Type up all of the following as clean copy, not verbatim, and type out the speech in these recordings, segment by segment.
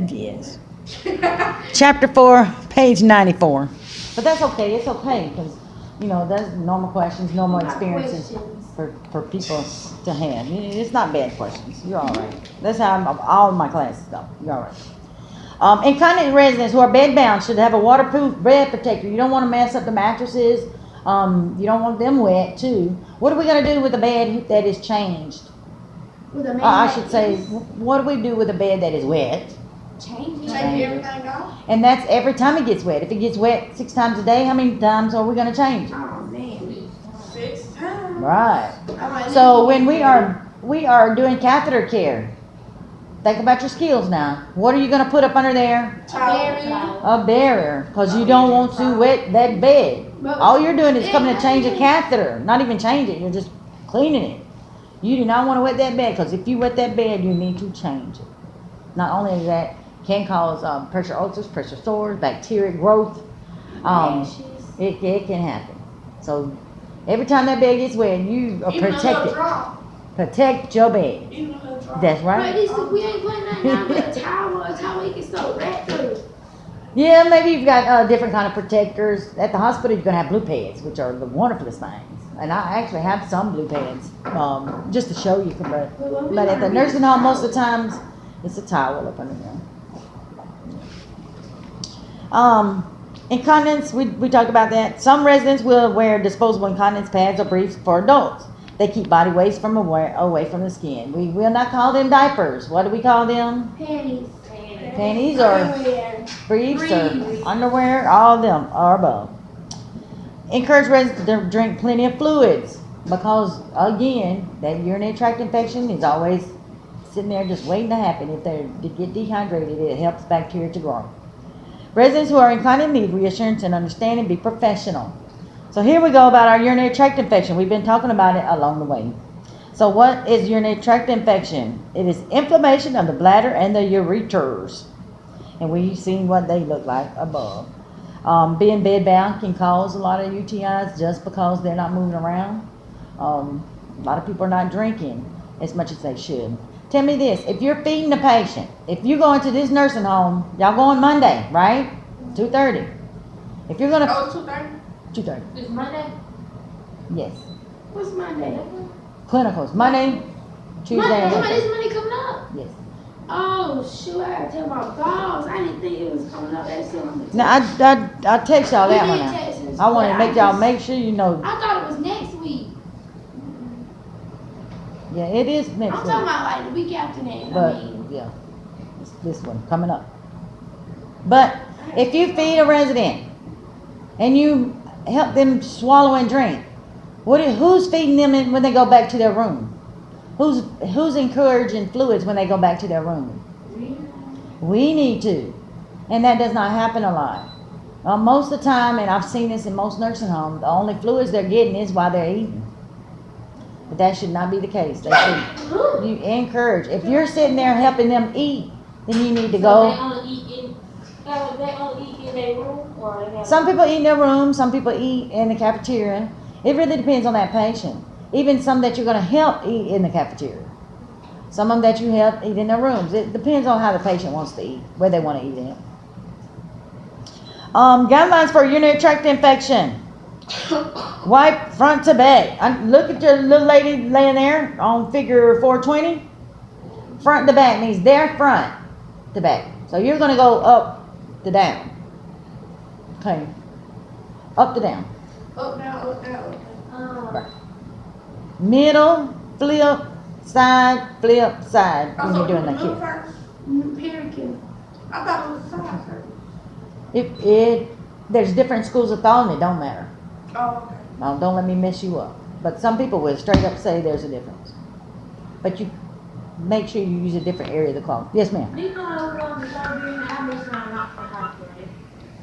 Yes. Chapter 4, page 94. But that's okay. It's okay because, you know, that's normal questions, normal experiences for people to have. It's not bad questions. You're all right. That's how all my classes go. You're all right. Incontinent residents who are bedbound should have a waterproof bed protector. You don't want to mess up the mattresses. You don't want them wet too. What are we going to do with a bed that is changed? I should say, what do we do with a bed that is wet? Change everything off. And that's every time it gets wet. If it gets wet 6 times a day, how many times are we going to change it? Oh man, 6 times. Right. So when we are doing catheter care, think about your skills now. What are you going to put up under there? A barrier, because you don't want to wet that bed. All you're doing is coming to change a catheter. Not even change it. You're just cleaning it. You do not want to wet that bed, because if you wet that bed, you need to change it. Not only that, can cause pressure ulcers, pressure sores, bacteria growth. It can happen. So every time that bed gets wet, you are protected. Protect your bed. That's right. But we ain't putting nothing down but a towel you can soak that through. Yeah, maybe you've got different kind of protectors. At the hospital, you're gonna have blue pads, which are the wonderfulest things. And I actually have some blue pads, just to show you. But at the nursing home, most of the times, it's a towel up under there. Incontinence, we talked about that. Some residents will wear disposable incontinence pads or briefs for adults. They keep body waste from away from the skin. We will not call them diapers. What do we call them? Panties. Panties or briefs or underwear, all of them are above. Encourage residents to drink plenty of fluids because, again, that urinary tract infection is always sitting there just waiting to happen. If they get dehydrated, it helps bacteria to grow. Residents who are incontinent need reassurance and understanding. Be professional. So here we go about our urinary tract infection. We've been talking about it along the way. So what is urinary tract infection? It is inflammation of the bladder and the ureters. And we've seen what they look like above. Being bedbound can cause a lot of UTIs just because they're not moving around. A lot of people are not drinking as much as they should. Tell me this, if you're feeding the patient, if you go into this nursing home, y'all going Monday, right? 2:30. If you're gonna... Oh, 2:30? 2:30. It's Monday? Yes. What's Monday? Clinicals. Monday, Tuesday, and Wednesday. Is Monday coming up? Yes. Oh, shoot, I gotta tell my boss. I didn't think it was coming up. That's still on the text. Now, I text y'all that one now. I want to make y'all make sure you know. I thought it was next week. Yeah, it is next I'm week. talking about like the week after that. But, yeah, it's this one coming up. But if you feed a resident and you help them swallow and drink, who's feeding them when they go back to their room? Who's encouraging fluids when they go back to their room? We need to. And that does not happen a lot. Most of the time, and I've seen this in most nursing homes, the only fluids they're getting is while they're eating. But that should not be the case. They should, you encourage. If you're sitting there helping them eat, then you need to go. They only eat in their room? Or Some people eat in their room, some people eat in the cafeteria. It really depends on that patient. Even some that you're going to help eat in the cafeteria. Some of them that you help eat in their rooms. It depends on how the patient wants to eat, where they want to eat in. Guidelines for urinary tract infection. Wipe front to back. Look at your little lady laying there on figure 420. Front to back means their front to back. So you're going to go up to down. Okay. Up to down. Up, down, up, down, up. Right. Middle, flip, side, flip, side. When you're doing that here. I thought it was side. There's different schools of thought and it don't matter. Oh, okay. Now, don't let me mess you up. But some people will straight up say there's a difference. But you make sure you use a different area of the cloth. Yes, ma'am. Do you know how much time not for hospital?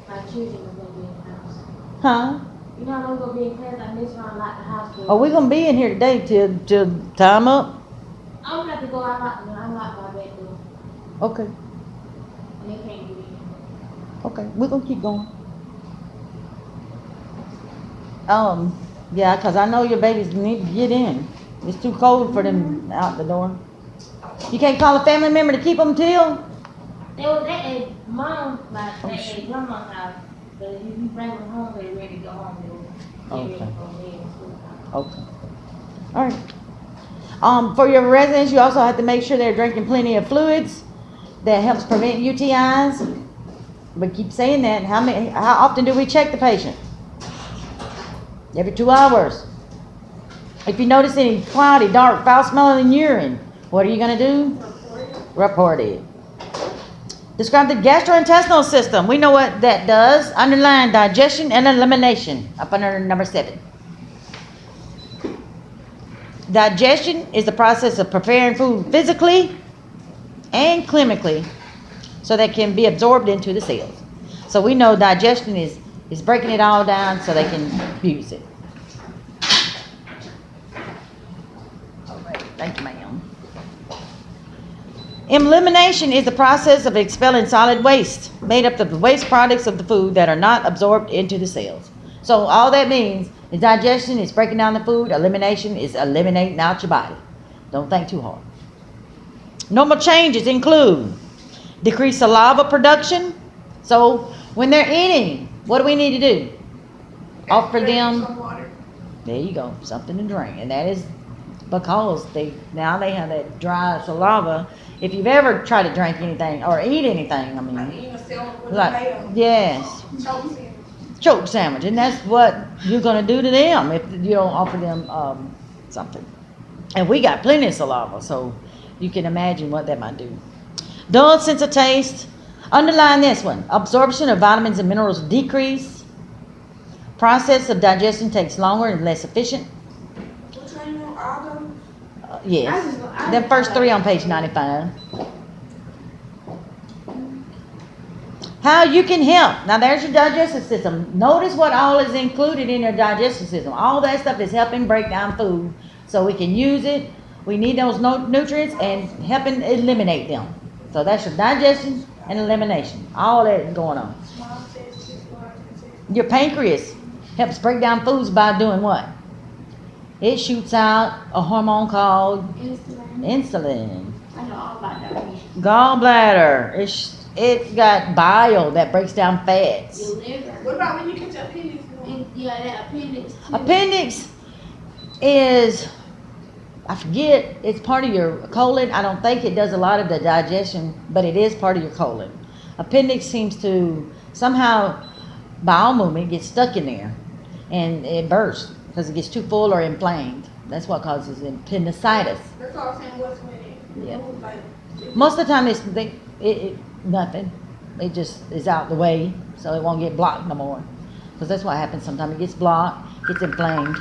Like choosing to go be in the house. Huh? You know I'm gonna be in class. I miss around like the hospital. Oh, we're gonna be in here today till time up. I'm gonna have to go out. I'm locked my bedroom. Okay. And they can't get in. Okay. We're gonna keep going. Yeah, 'cause I know your babies need to get in. It's too cold for them out the door. You can't call a family member to keep them till? They was at their mom, like at their grandma's house. But if you bring them home, they ready to go home. They ready to Okay. go there and school. Okay. All right. For your residents, you also have to make sure they're drinking plenty of fluids. That helps prevent UTIs. We keep saying that. How often do we check the patient? Every 2 hours. If you notice any cloudy, dark, foul-smelling urine, what are you going to do? Report it. Describe the gastrointestinal system. We know what that does. Underline digestion and elimination up under number 7. Digestion is the process of preparing food physically and chemically so that it can be absorbed into the cells. So we know digestion is breaking it all down so they can use it. All right, thank you, ma'am. Elimination is the process of expelling solid waste made up of the waste products of the food that are not absorbed into the cells. So all that means is digestion is breaking down the food. Elimination is eliminating out your body. Don't think too hard. Normal changes include decreased saliva production. So when they're eating, what do we need to do? Offer them, there you go, something to drink. And that is because now they have that dry saliva. If you've ever tried to drink anything or eat anything, I mean, yes, choke sandwich, and that's what you're gonna do to them if you don't offer them something. And we got plenty of saliva, so you can imagine what that might do. Dull sense of taste. Underline this one. Absorption of vitamins and minerals decrease. Process of digestion takes longer and less efficient. Yes. The first 3 on page 95. How you can help. Now there's your digestive system. Notice what all is included in your digestive system. All that stuff is helping break down food so we can use it. We need those nutrients and helping eliminate them. So that's your digestion and elimination. All that is going on. Your pancreas helps break down foods by doing what? It shoots out a hormone called insulin. I know all about that. Gallbladder. It got bile that breaks down fats. Your liver. What about when you get your appendix? Yeah, that appendix. Appendix is, I forget, it's part of your colon. I don't think it does a lot of the digestion, but it is part of your colon. Appendix seems to somehow, bowel movement gets stuck in there and it bursts because it gets too full or inflamed. That's what causes appendicitis. That's all I'm saying. What's when it? Yeah. Like, Most of the time it's nothing. It just is out the way so it won't get blocked no more. Because that's what happens sometimes. It gets blocked, gets inflamed.